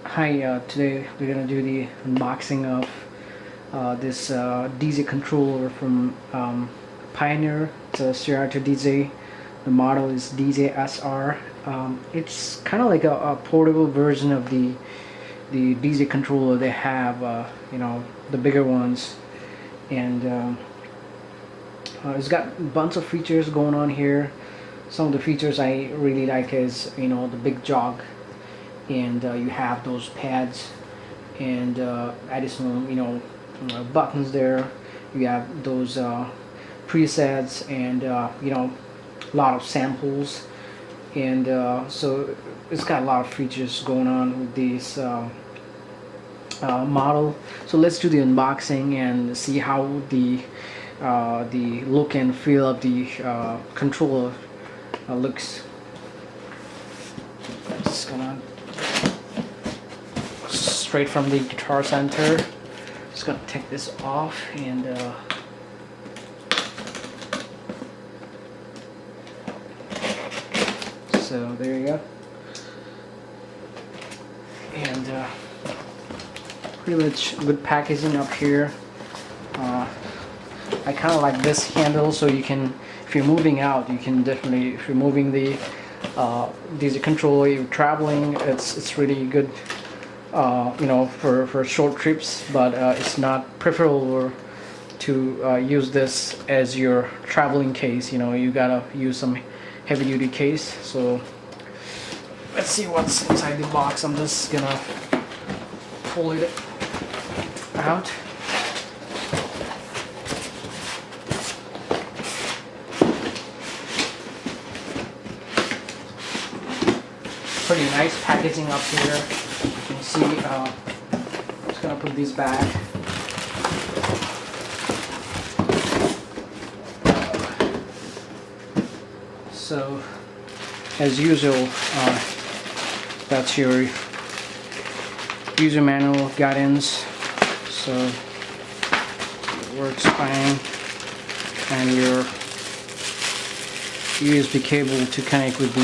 Hi, today we're gonna do the unboxing of this DJ controller from Pioneer. It's a Serato DJ. The model is DJ-SR. It's kind of like a portable version of the DJ controller they have, the bigger ones, and it's got a bunch of features going on here. Some of the features I really like is the big jog, and you have those pads and additional buttons there. You have those presets and a lot of samples, and so it's got a lot of features going on with this model. So let's do the unboxing and see how the look and feel of the controller looks. Just gonna straight from the Guitar Center. Just gonna take this off and so there you go. And pretty much good packaging up here. I kind of like this handle, so you can, if you're moving out, you can definitely, if you're moving the DJ controller, you're traveling, it's really good, for short trips. But it's not preferable to use this as your traveling case. You gotta use some heavy-duty case. So let's see what's inside the box. I'm just gonna pull it out. Pretty nice packaging up here. You can see, I'm just gonna put these back. So, as usual, that's your user manual guidance. So it works fine, and your USB cable to connect with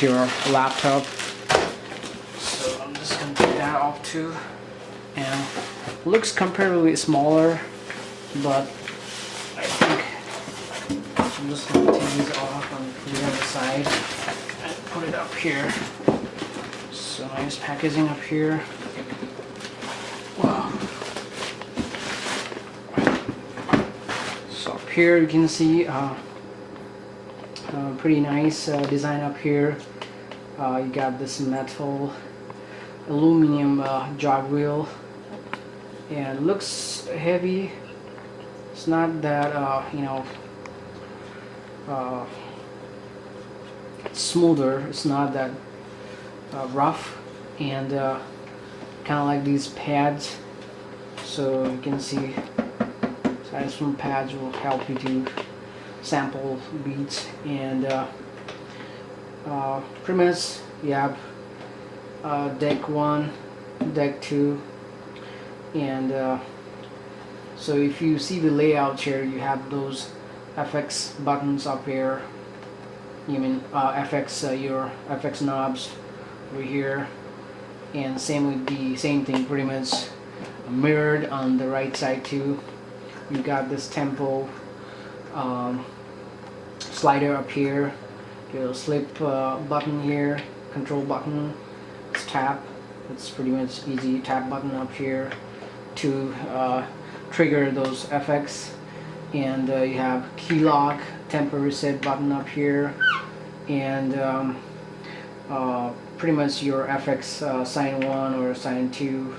your laptop. So I'm just gonna take that off too, and looks comparatively smaller, but I think I'm just gonna take these off and put it on the side and put it up here. So nice packaging up here. Wow. So up here you can see pretty nice design up here. You got this metal aluminum jog wheel, and looks heavy. It's not that it's smoother. It's not that rough, and kind of like these pads. So you can see size from pads will help you to sample beats, and pretty much you have deck 1, deck 2, and so if you see the layout here, you have those FX buttons up here. You mean your FX knobs over here, and same with the same thing, pretty much mirrored on the right side too. You got this tempo slider up here, your slip button here, control button, it's tap, it's pretty much easy, tap button up here to trigger those FX, and you have key lock, tempo reset button up here, and pretty much your FX sign 1 or sign 2.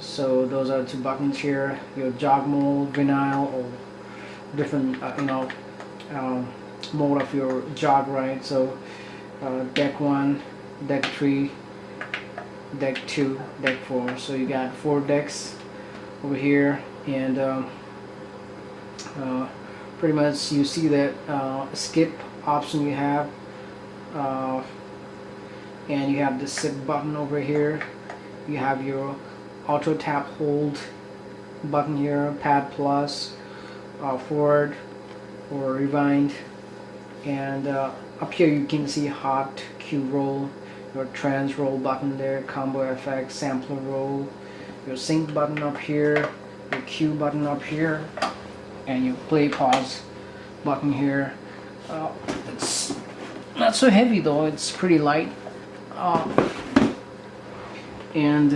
So those are 2 buttons here, your jog mode, vinyl, or different mode of your jog, right? So deck 1, deck 3, deck 2, deck 4. So you got 4 decks over here, and pretty much you see that skip option you have, and you have the zip button over here. You have your auto tap hold button here, pad plus, forward or rewind, and up here you can see hot, cue roll. your trance roll button there, combo effects, sampler roll, your sync button up here, your cue button up here, and your play pause button here. It's not so heavy though, it's pretty light. And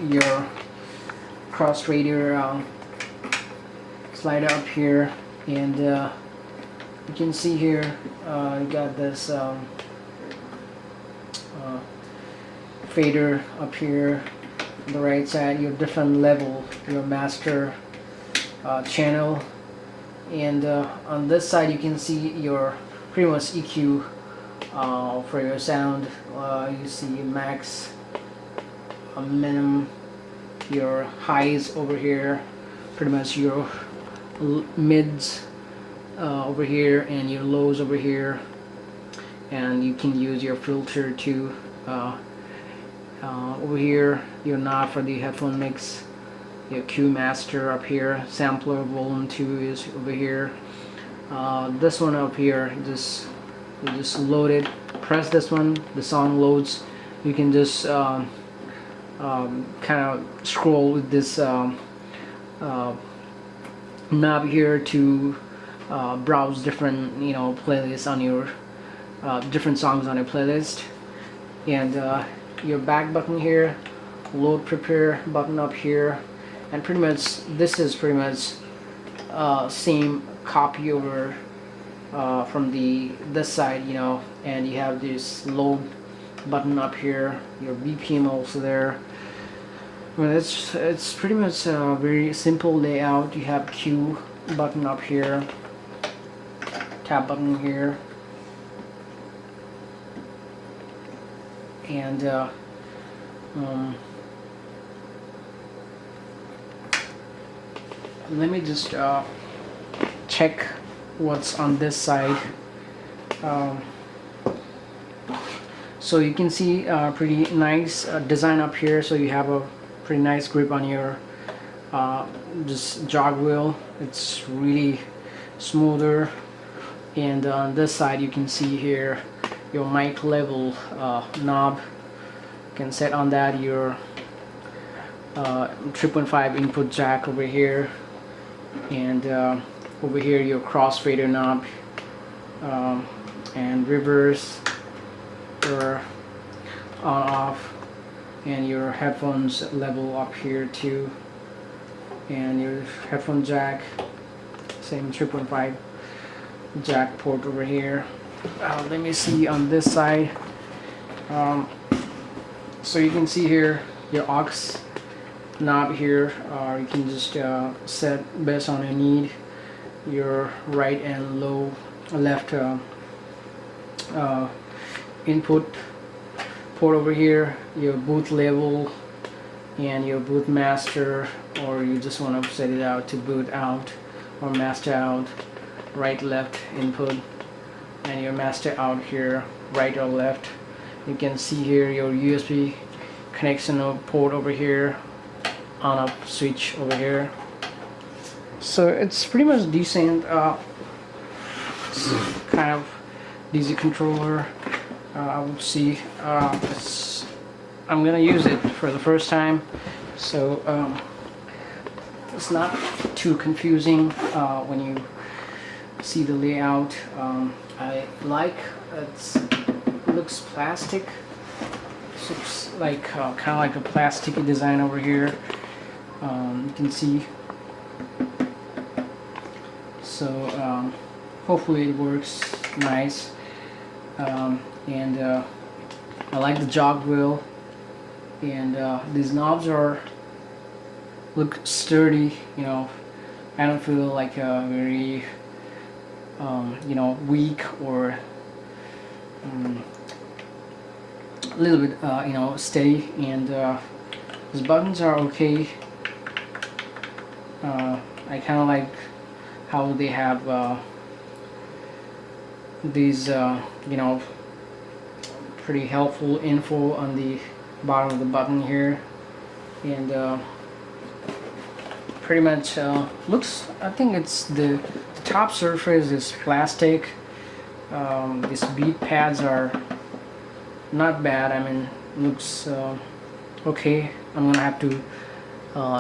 your cross fader slider up here, and you can see here you got this fader up here on the right side, your different level, your master channel, and on this side you can see your pretty much EQ for your sound. You see max, minimum, your highs over here, pretty much your mids over here, and your lows over here, and you can use your filter to over here, your knob for the headphone mix, your cue master up here, sampler volume 2 is over here. This one up here, you just load it, press this one, the song loads. You can just kind of scroll with this knob here to browse different playlists on your different songs on your playlist. And your back button here, load prepare button up here, and pretty much this is pretty much same copy over from this side, and you have this load button up here, your BPM also there. Well, it's pretty much a very simple layout. You have cue button up here, tab button here, and let me just check what's on this side. So you can see pretty nice design up here, so you have a pretty nice grip on your this jog wheel. It's really smoother. And on this side you can see here your mic level knob. You can set on that your 3.5 input jack over here, and over here your crossfader knob, and reverse or on off, and your headphones level up here too, and your headphone jack, same 3.5 jack port over here. Let me see on this side. So you can see here your aux knob here. You can just set based on your need your right and left input port over here, your boot level and your boot master, or you just want to set it out to boot out or master out, right left input, and your master out here, right or left. You can see here your USB connection port over here, on off switch over here. So it's pretty much decent kind of DC controller. I would see I'm gonna use it for the first time, so it's not too confusing when you see the layout. I like it looks plastic. It looks like kind of like a plasticky design over here. You can see. So hopefully it works nice. And I like the jog wheel, and these knobs look sturdy. I don't feel like very weak or a little bit steady. And these buttons are okay. I kind of like how they have these pretty helpful info on the bottom of the button here, and pretty much looks, I think it's the top surface is plastic. These beat pads are not bad. I mean, looks okay. I'm gonna have to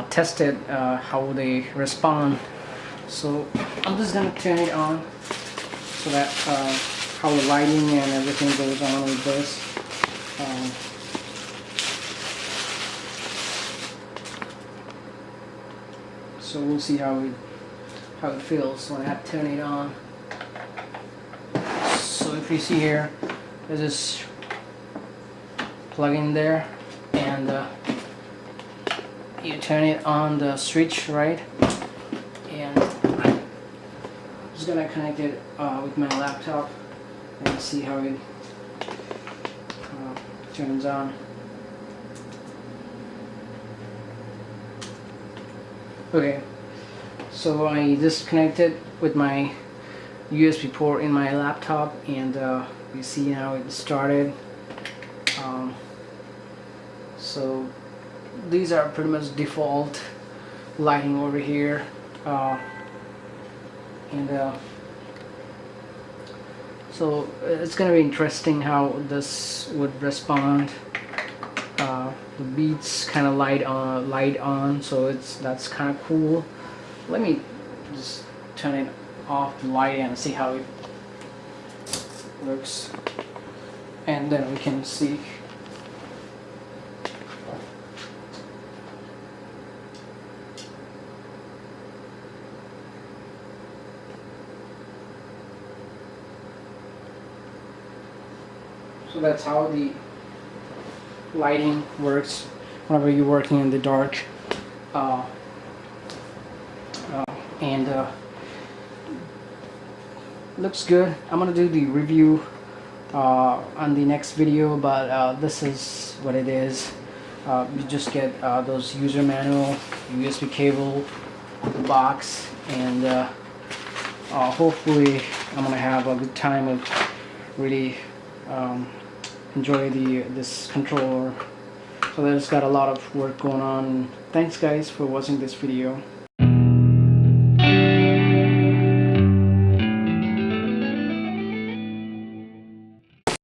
test it, how they respond. So I'm just gonna turn it on so that how the lighting and everything goes on with this. So we'll see how it feels when I turn it on. So if you see here, there's this plug in there, and you turn it on the switch, right? And I'm just gonna connect it with my laptop and see how it turns on. Okay, so I just connected with my USB port in my laptop, and you see now it started. So these are pretty much default lighting over here, and so it's gonna be interesting how this would respond. The beats kind of light on, so that's kind of cool. Let me just turn it off the light and see how it looks, and then we can see. So that's how the lighting works whenever you're working in the dark, and looks good. I'm gonna do the review on the next video, but this is what it is. You just get those user manual, USB cable, the box, and hopefully I'm gonna have a good time of really enjoy this controller. So there's got a lot of work going on. Thanks guys for watching this video.